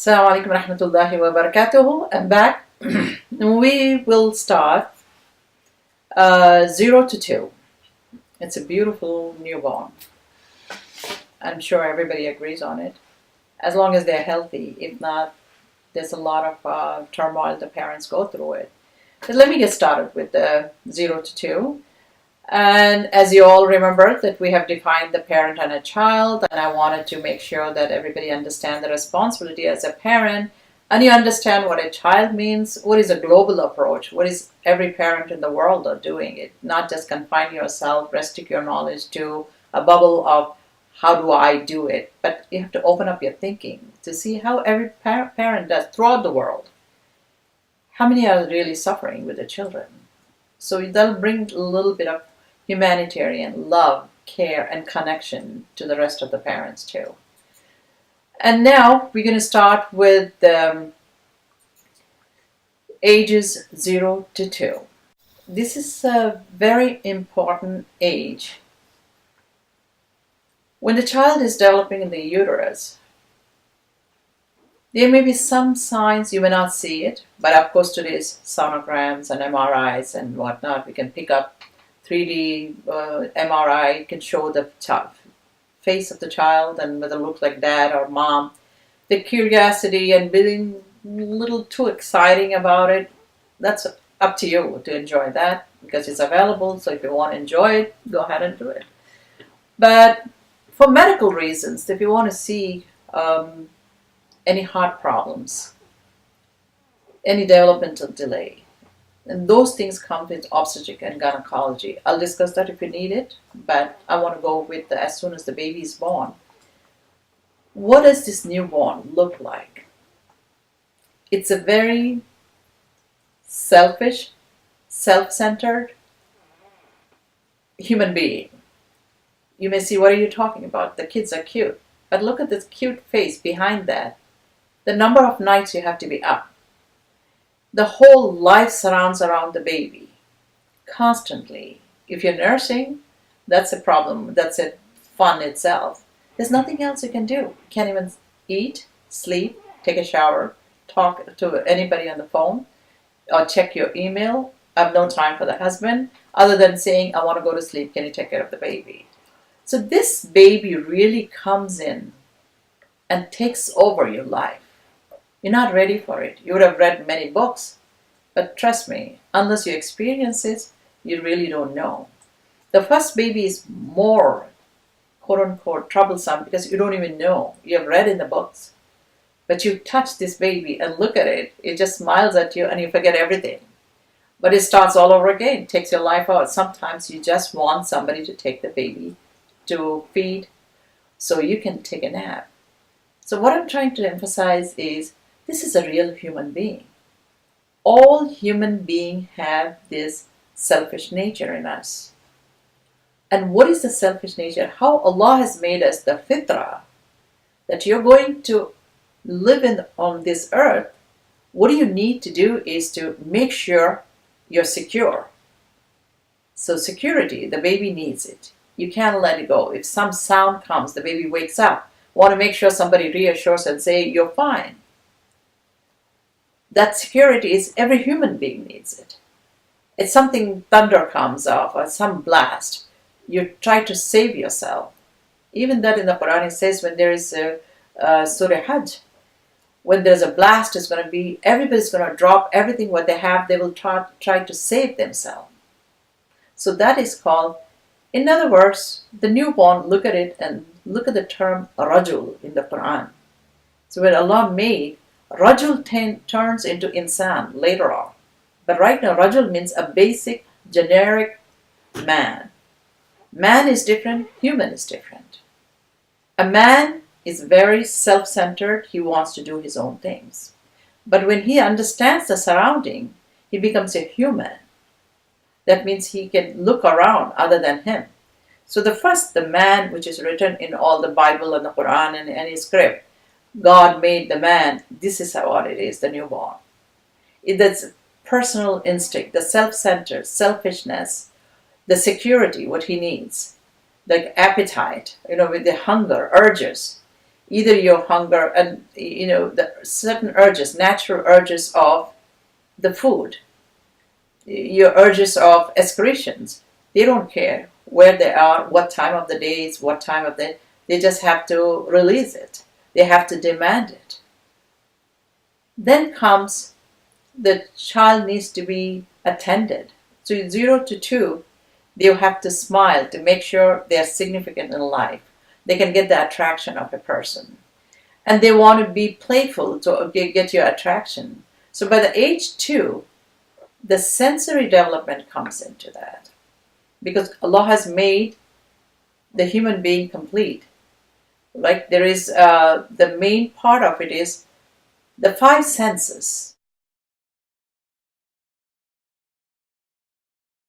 Assalamu alaikum warahmatullahi wabarakatuh. I'm back. We will start 0 to 2. It's a beautiful newborn. I'm sure everybody agrees on it, as long as they're healthy. If not, there's a lot of turmoil the parents go through it. But let me get started with the 0 to 2. And as you all remember that we have defined the parent and a child, and I wanted to make sure that everybody understand the responsibility as a parent, and you understand what a child means, what is a global approach, what is every parent in the world are doing it, not just confine yourself, restrict your knowledge to a bubble of how do I do it, but you have to open up your thinking to see how every parent does throughout the world. How many are really suffering with the children? So that'll bring a little bit of humanitarian love, care, and connection to the rest of the parents too. And now we're going to start with ages 0 to 2. This is a very important age. When the child is developing in the uterus, there may be some signs, you may not see it, but of course today's sonograms and MRIs and whatnot, we can pick up 3D MRI can show the face of the child and whether it looks like dad or mom. The curiosity and being a little too exciting about it, that's up to you to enjoy that because it's available. So if you want to enjoy it, go ahead and do it. But for medical reasons, if you want to see any heart problems, any developmental delay, and those things come with obstetric and gynecology. I'll discuss that if you need it, but I want to go with as soon as the baby is born. What does this newborn look like? It's a very selfish, self-centered human being. You may see, what are you talking about? The kids are cute. But look at this cute face behind that. The number of nights you have to be up. The whole life surrounds around the baby constantly. If you're nursing, that's a problem. That's a fun itself. There's nothing else you can do. You can't even eat, sleep, take a shower, talk to anybody on the phone, or check your email. I have no time for the husband, other than saying, I want to go to sleep. Can you take care of the baby? So this baby really comes in and takes over your life. You're not ready for it. You would have read many books, but trust me, unless you experience it, you really don't know. The first baby is more, quote unquote, troublesome because you don't even know. You have read in the books, but you touch this baby and look at it, it just smiles at you and you forget everything. But it starts all over again, it takes your life out. Sometimes you just want somebody to take the baby to feed so you can take a nap. So what I'm trying to emphasize is this is a real human being. All human beings have this selfish nature in us. And what is the selfish nature? How Allah has made us the fitrah, that you're going to live on this earth. What you need to do is to make sure you're secure. So security, the baby needs it. You can't let it go. If some sound comes, the baby wakes up. Want to make sure somebody reassures and say, you're fine. That security is every human being needs it. It's something thunder comes off or some blast. You try to save yourself. Even that in the Quran it says when there is a Surah Hajj, when there's a blast, it's going to be, everybody's going to drop everything what they have. They will try to save themselves. So that is called, in other words, the newborn, look at it and look at the term rajul in the Quran. So when Allah made, Rajul turns into insan later on. But right now, Rajul means a basic, generic man. Man is different, human is different. A man is very self-centered, he wants to do his own things. But when he understands the surrounding, he becomes a human. That means he can look around other than him. So the man, which is written in all the Bible and the Quran and any script, God made the man, this is what it is, the newborn. That's personal instinct, the self-centered, selfishness, the security, what he needs, the appetite, with the hunger, urges. either your hunger and the certain urges, natural urges of the food, your urges of excretions. They don't care where they are, what time of the day is, what time of the. They just have to release it. They have to demand it. Then comes the child needs to be attended. So 0 to 2, they have to smile to make sure they are significant in life. They can get the attraction of a person. And they want to be playful to get your attraction. So by the age 2, the sensory development comes into that. Because Allah has made the human being complete. Like there is the main part of it is the 5 senses.